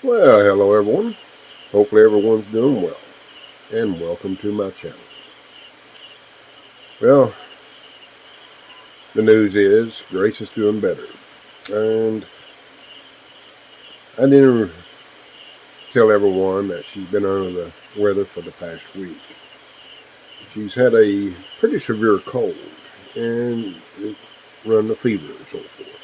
Well, hello everyone. Hopefully everyone's doing well, and welcome to my channel. Well, the news is Grace is doing better, and I didn't tell everyone that she's been under the weather for the past week. She's had a pretty severe cold and run a fever and so forth.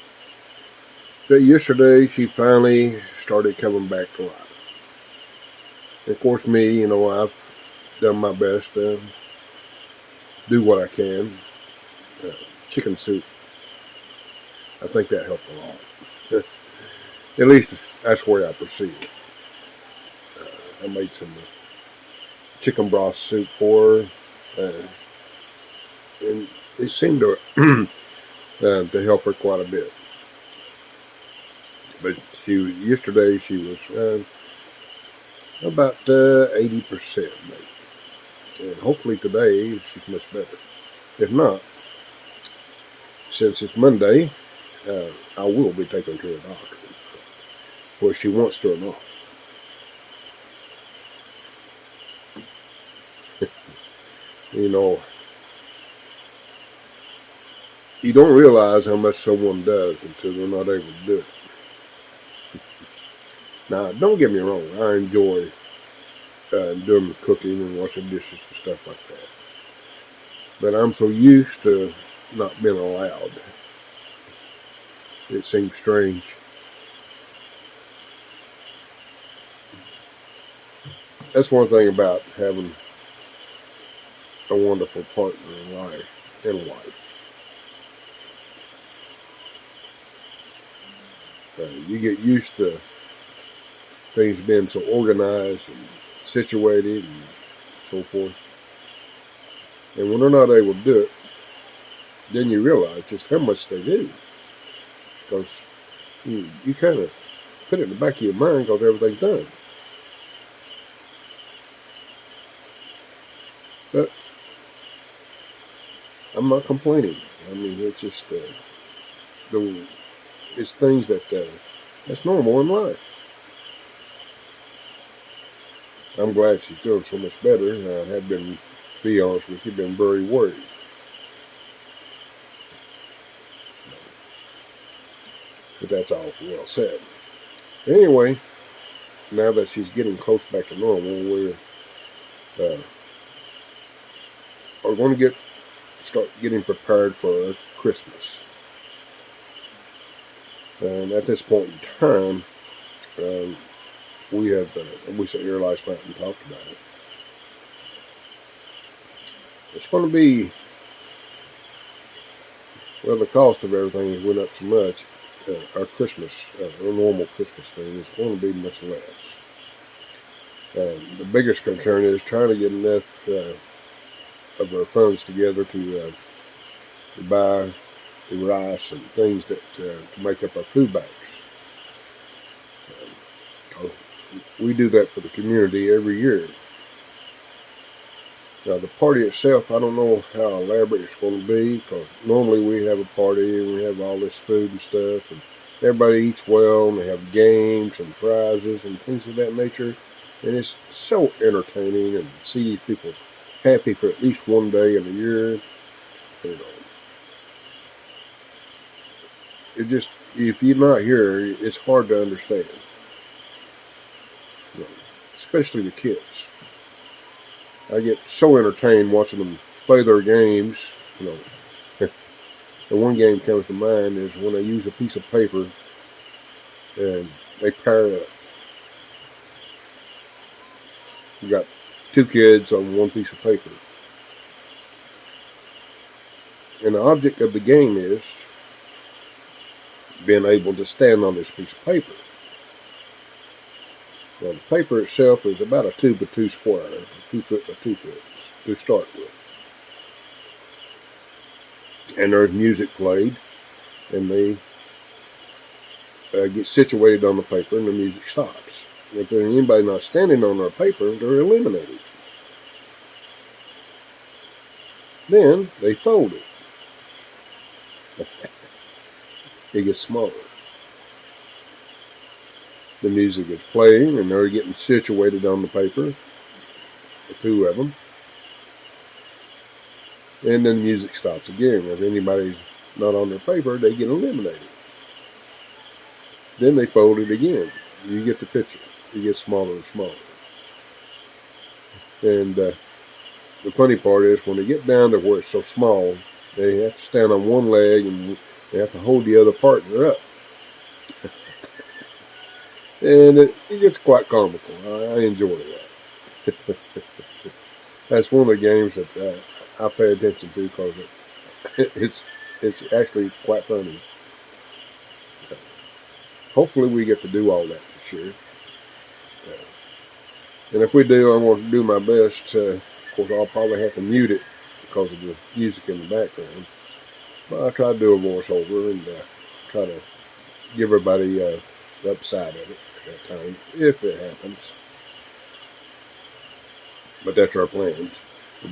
But yesterday she finally started coming back to life. And of course, I've done my best to do what I can. Uh, Chicken soup, I think that helped a lot. At least that's where I perceive. I made some chicken broth soup for her, and it seemed to help her quite a bit. But yesterday she was about 80% maybe, and hopefully today she's much better. If not, since it's Monday, I will be taking her to a doctor, whether she wants to or not. You know, you don't realize how much someone does until they're not able to do it. Now, don't get me wrong, I enjoy doing the cooking and washing dishes and stuff like that. But I'm so used to not being allowed. It seems strange. That's one thing about having a wonderful partner in life, you get used to things being so organized and situated and so forth. And when they're not able to do it, then you realize just how much they do. Because you kind of put it in the back of your mind because everything's done. But I'm not complaining. I mean, it's just it's things that's normal in life. I'm glad she's doing so much better. I had been, to be honest with you, been very worried. But that's all well said. Anyway, now that she's getting close back to normal, uh, we're going to start getting prepared for Christmas. And at this point in time, we sat here last night and talked about it. It's going to be, well, the cost of everything went up so much. Our normal Christmas thing is going to be much less. The biggest concern is trying to get enough of our funds together to buy the rice and things that to make up our food banks. We do that for the community every year. Now, the party itself, I don't know how elaborate it's going to be, because normally we have a party and we have all this food and stuff, and everybody eats well, and they have games and prizes and things of that nature. And it's so entertaining and see these people happy for at least one day in a year. You know, it just, if you're not here, it's hard to understand. You know, especially the kids. I get so entertained watching them play their games. You know, the one game comes to mind is when they use a piece of paper and they pair up. You got two kids on one piece of paper, and the object of the game is being able to stand on this piece of paper. Now, the paper itself is about a 2x2 square, 2 foot by 2 foot to start with. And there's music played, and they get situated on the paper, and the music stops. If there's anybody not standing on their paper, they're eliminated. Then they fold it. It gets smaller. The music is playing, and they're getting situated on the paper, the two of them. And then the music stops again. If anybody's not on their paper, they get eliminated. Then they fold it again. You get the picture. It gets smaller and smaller. And the funny part is when they get down to where it's so small, they have to stand on one leg and they have to hold the other partner up. And it gets quite comical. I enjoy that. That's one of the games that I pay attention to because it's actually quite funny. Hopefully we get to do all that this year. And if we do, I'm going to do my best. Of course, I'll probably have to mute it because of the music in the background. But I try to do a voiceover and try to give everybody the upside of it at that time, if it happens. But that's our plans.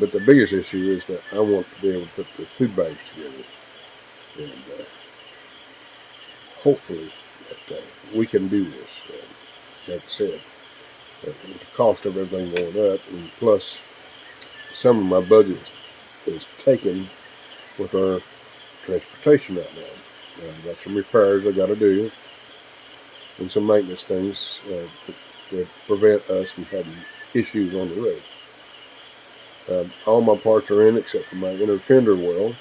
But the biggest issue is that I want to be able to put the food bags together. And hopefully that we can do this. Like I said, with the cost of everything going up, and plus some of my budget is taken with our transportation right now. I've got some repairs I got to do and some maintenance things to prevent us from having issues on the road. All my parts are in except for my inner fender well.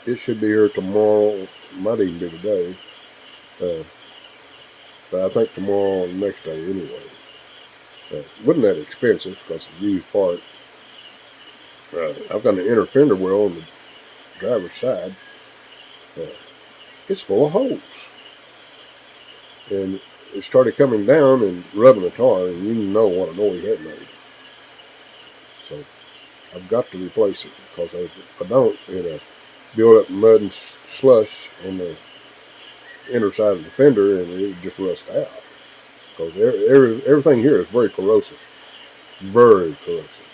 It should be here tomorrow. Might even be today. But I think tomorrow or the next day anyway. Wasn't that expensive because it's a used part. I've got an inner fender well on the driver's side. It's full of holes. And it started coming down and rubbing the tar, and you know what a noise that made. So I've got to replace it because if I don't, it'll build up mud and slush on the inner side of the fender and it'll just rust out. Because everything here is very corrosive. Very corrosive.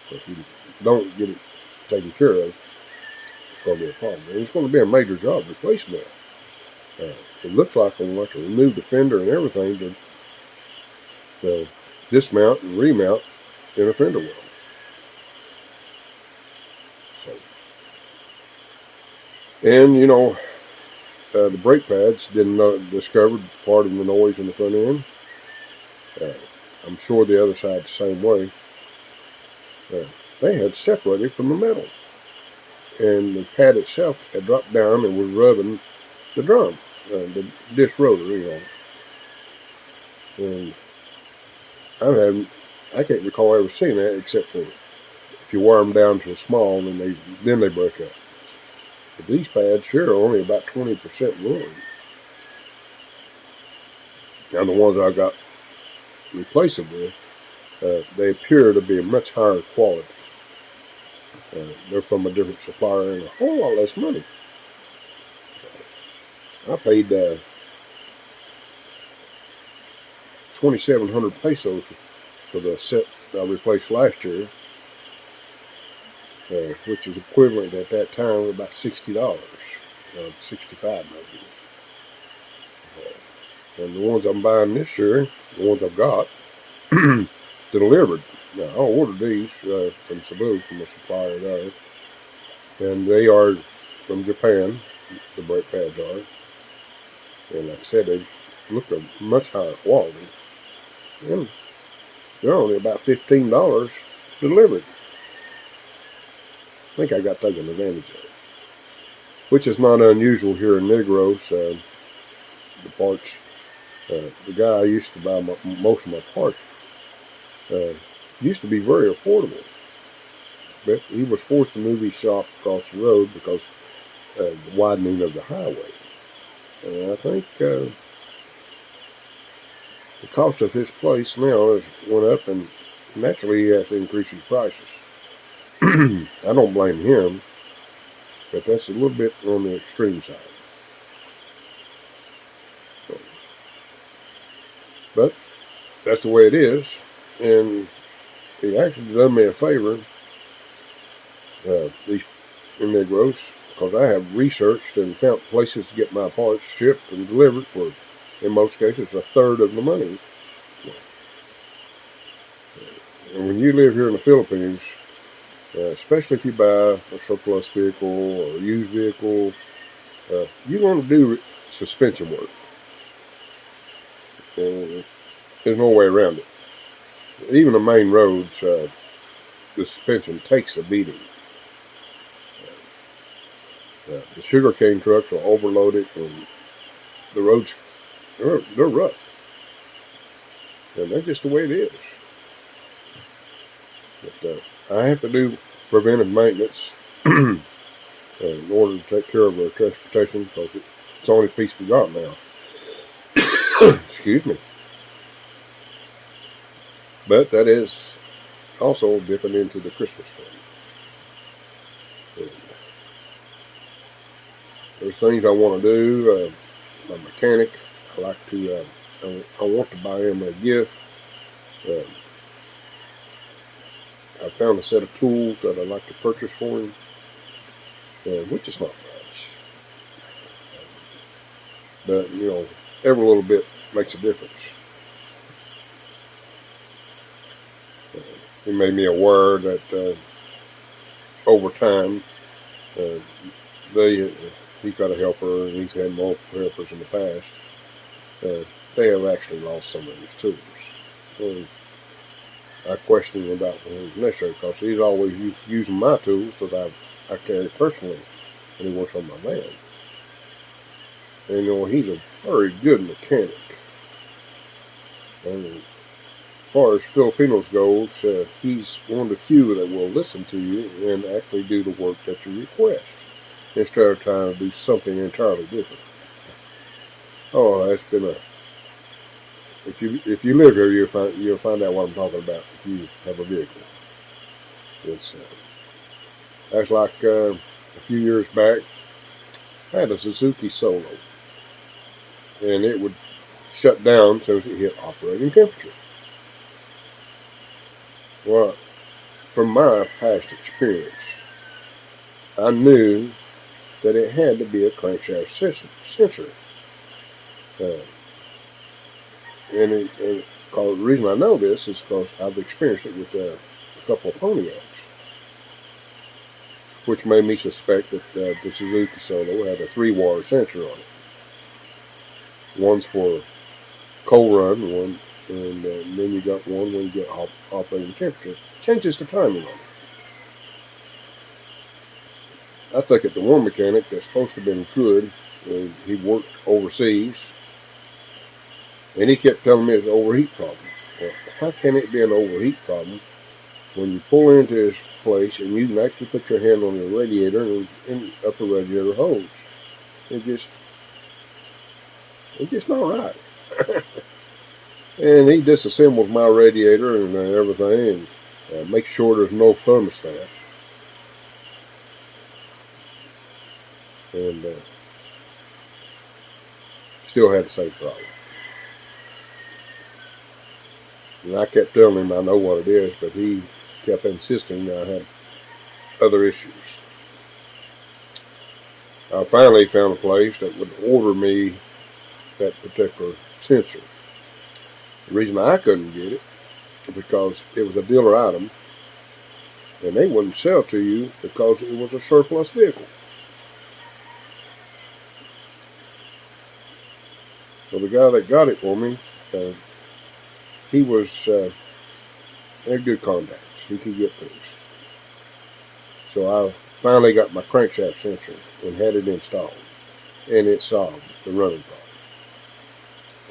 So if you don't get it taken care of, it's going to be a problem. And it's going to be a major job replacing that. It looks like I'm going to have to remove the fender and everything to dismount and remount in a fender well. So, and you know, the brake pads discovered part of the noise in the front end. I'm sure the other side the same way. They had separated from the metal, and the pad itself had dropped down and was rubbing the drum, the disc rotor, you know. And I can't recall ever seeing that except for if you wire them down to a small, then they break up. But these pads here are only about 20% worn. Now the ones I got replaced them with, they appear to be a much higher quality. They're from a different supplier and a whole lot less money. I paid 2,700 pesos for the set I replaced last year, which is equivalent at that time of about $60, $65 maybe. And the ones I'm buying this year, the ones I've got, delivered. Now, I ordered these from Cebu, from a supplier there, and they are from Japan, the brake pads are. And like I said, they look of much higher quality. And they're only about $15 delivered. I think I got taken advantage of it, which is not unusual here in Negros. The parts, the guy I used to buy most of my parts used to be very affordable, but he was forced to move his shop across the road because of the widening of the highway. And I think the cost of his place now has went up, and naturally he has to increase his prices. I don't blame him, but that's a little bit on the extreme side. So, but that's the way it is, and he actually done me a favor, these in Negros, because I have researched and found places to get my parts shipped and delivered for In most cases, a third of the money. And when you live here in the Philippines, especially if you buy a surplus vehicle or a used vehicle, you're going to do suspension work. And there's no way around it. Even the main roads, the suspension takes a beating. The sugarcane trucks are overloaded, and the roads, they're rough. And that's just the way it is. But I have to do preventive maintenance in order to take care of our transportation, because it's the only piece we got now. Excuse me. But that is also dipping into the Christmas fund. There's things I want to do. I'm a mechanic. I like to. I want to buy him a gift. I found a set of tools that I'd like to purchase for him, which is not much. But every little bit makes a difference. He made me aware that over time, he's got a helper, and he's had multiple helpers in the past. They have actually lost some of his tools. And I question him about when it's necessary, because he's always using my tools that I carry personally when he works on my land. And he's a very good mechanic. And as far as Filipinos goes, he's one of the few that will listen to you and actually do the work that you request, instead of trying to do something entirely different. Oh, that's been a. If you live here, you'll find out what I'm talking about. If you have a vehicle, that's like a few years back. I had a Suzuki Solo, and it would shut down as soon as it hit operating temperature. Well, from my past experience, I knew that it had to be a crankshaft sensor. And the reason I know this is because I've experienced it with a couple of Pontiacs, which made me suspect that the Suzuki Solo had a 3-wire sensor on it. One's for cold run, and then you got one when you get operating temperature. Changes the timing on it. I took it to one mechanic that's supposed to have been good, and he worked overseas. And he kept telling me it's an overheat problem. Well, how can it be an overheat problem when you pull into his place and you can actually put your hand on the radiator and up the radiator hose? It's just not right. And he disassembles my radiator and everything, and makes sure there's no thermostat. And still had the same problem. And I kept telling him I know what it is, but he kept insisting I had other issues. I finally found a place that would order me that particular sensor. The reason I couldn't get it was because it was a dealer item, and they wouldn't sell to you because it was a surplus vehicle. So the guy that got it for me, he was in good contacts. He could get things. So I finally got my crankshaft sensor and had it installed, and it solved the running problem,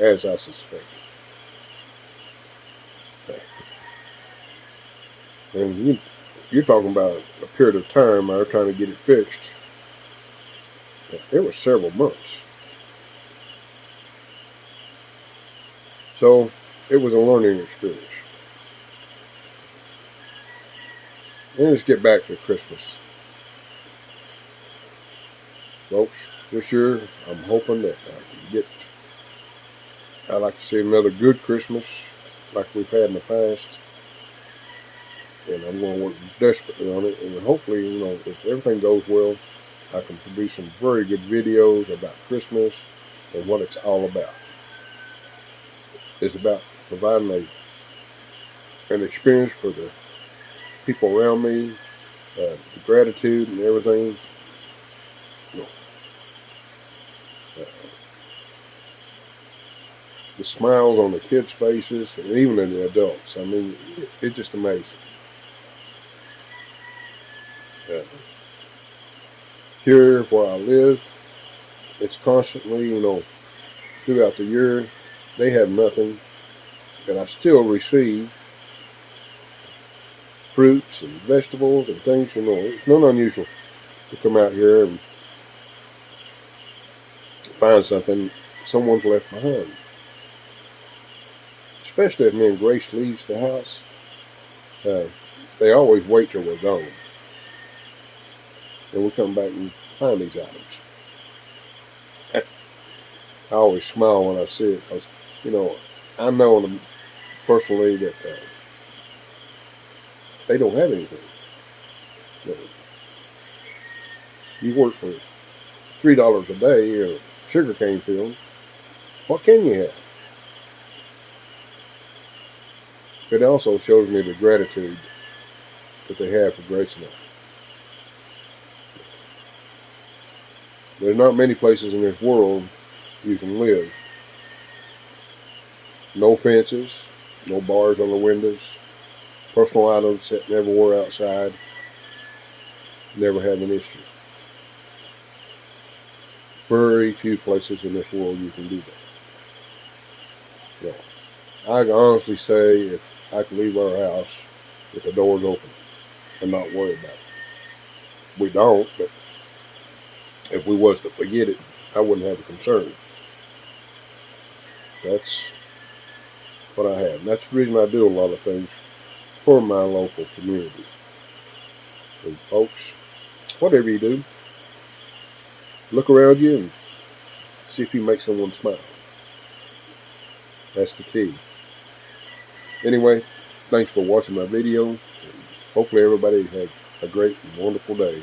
as I suspected. And you're talking about a period of time I was trying to get it fixed. It was several months. So it was a learning experience. And let's get back to Christmas. Folks, this year I'm hoping that I'd like to see another good Christmas like we've had in the past. And I'm going to work desperately on it. And hopefully, if everything goes well, I can produce some very good videos about Christmas and what it's all about. is about providing an experience for the people around me, the gratitude and everything. You know, the smiles on the kids' faces, and even in the adults. I mean, it's just amazing. Here where I live, it's constantly, throughout the year, they have nothing, and I still receive fruits and vegetables and things. It's not unusual to come out here and find something someone's left behind. Especially if me and Grace leaves the house, they always wait till we're gone. And we come back and find these items. I always smile when I see it because, I know them personally that they don't have anything. You work for $3 a day in a sugarcane field. What can you have? It also shows me the gratitude that they have for Grace and I. There's not many places in this world you can live. No fences, no bars on the windows, personal items sitting everywhere outside. Never have an issue. Very few places in this world you can do that. I can honestly say if I could leave our house with the doors open and not worry about it. We don't, but if we was to forget it, I wouldn't have a concern. That's what I have. And that's the reason I do a lot of things for my local community. And folks, whatever you do, look around you and see if you make someone smile. That's the key. Anyway, thanks for watching my video. And hopefully everybody had a great and wonderful day.